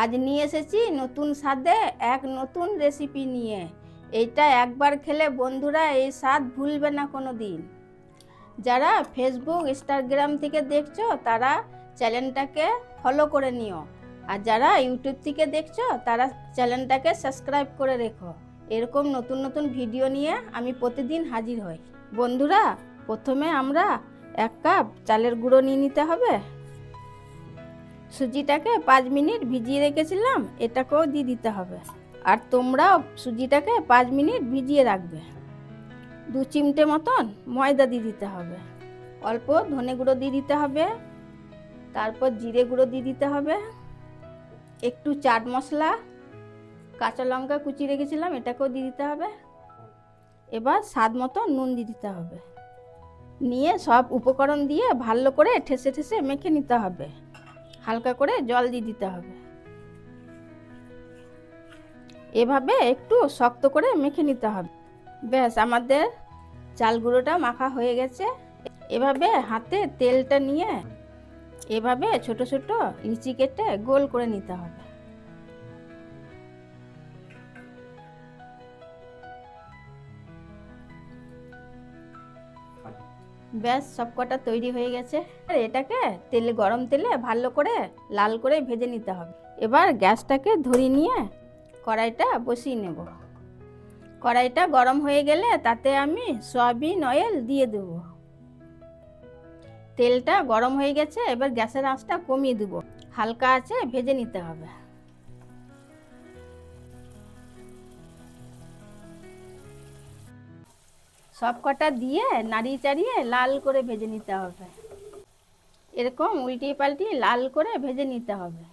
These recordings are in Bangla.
আজ নিয়ে এসেছি নতুন স্বাদে এক নতুন রেসিপি নিয়ে। এইটা একবার খেলে বন্ধুরা এই স্বাদ ভুলবে না কোনো দিন। যারা ফেসবুক ইনস্টাগ্রাম থেকে দেখছো তারা চ্যানেলটাকে ফলো করে নিও, আর যারা ইউটিউব থেকে দেখছো তারা চ্যানেলটাকে সাবস্ক্রাইব করে রেখো। এরকম নতুন নতুন ভিডিও নিয়ে আমি প্রতিদিন হাজির হই। বন্ধুরা, প্রথমে আমরা 1 কাপ চালের গুঁড়ো নিয়ে নিতে হবে। সুজিটাকে 5 মিনিট ভিজিয়ে রেখেছিলাম, এটাকেও দিয়ে দিতে হবে। আর তোমরাও সুজিটাকে 5 মিনিট ভিজিয়ে রাখবে। 2 চিমটে মতন ময়দা দিয়ে দিতে হবে। অল্প ধনে গুঁড়ো দিয়ে দিতে হবে, তারপর জিরে গুঁড়ো দিয়ে দিতে হবে, একটু চাট মশলা, কাঁচা লঙ্কা কুচি রেখেছিলাম এটাকেও দিয়ে দিতে হবে। এবার স্বাদ মতো নুন দিয়ে দিতে হবে। নিয়ে সব উপকরণ দিয়ে ভালো করে ঠেসে ঠেসে মেখে নিতে হবে। হালকা করে জল দিয়ে দিতে হবে। এভাবে একটু শক্ত করে মেখে নিতে হবে। ব্যাস, আমাদের চাল গুঁড়োটা মাখা হয়ে গেছে। এভাবে হাতে তেলটা নিয়ে এভাবে ছোট ছোট লিচি কেটে গোল করে নিতে হবে। ব্যাস, সবকটা তৈরি হয়ে গেছে। আর এটাকে গরম তেলে ভালো করে লাল করে ভেজে নিতে হবে। এবার গ্যাসটাকে ধরিয়ে নিয়ে কড়াইটা বসিয়ে নেব। কড়াইটা গরম হয়ে গেলে তাতে আমি সয়াবিন অয়েল দিয়ে দেব। তেলটা গরম হয়ে গেছে, এবার গ্যাসের আঁচটা কমিয়ে দেব। হালকা আঁচে ভেজে নিতে হবে। সব কটা দিয়ে নাড়িয়ে চাড়িয়ে লাল করে ভেজে নিতে হবে। এরকম উল্টিয়ে পাল্টিয়ে লাল করে ভেজে নিতে হবে।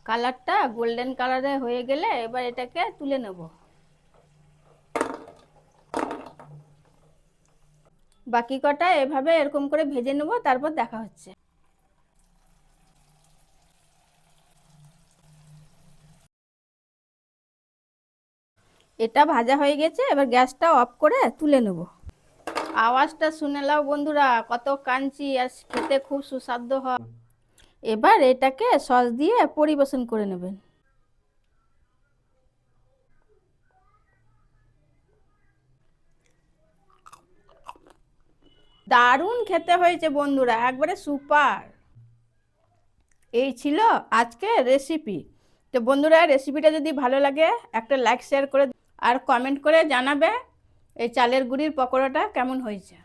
কালারটা গোল্ডেন কালারে হয়ে গেলে এবার এটাকে তুলে নেব। বাকি কটা এভাবে এরকম করে ভেজে নেব, তারপর দেখা হচ্ছে। এটা ভাজা হয়ে গেছে, এবার গ্যাসটা অফ করে তুলে নেব। আওয়াজটা শুনে নাও বন্ধুরা, কত ক্রাঞ্চি আর খেতে খুব সুস্বাদু হয়। এবার এটাকে সস দিয়ে পরিবেশন করে নেবেন। দারুণ খেতে হয়েছে বন্ধুরা, একবারে সুপার। এই ছিল আজকে রেসিপি। তো বন্ধুরা, রেসিপিটা যদি ভালো লাগে একটা লাইক শেয়ার করে আর কমেন্ট করে জানাবে এই চালের গুঁড়ির পকোড়াটা কেমন হয়েছে।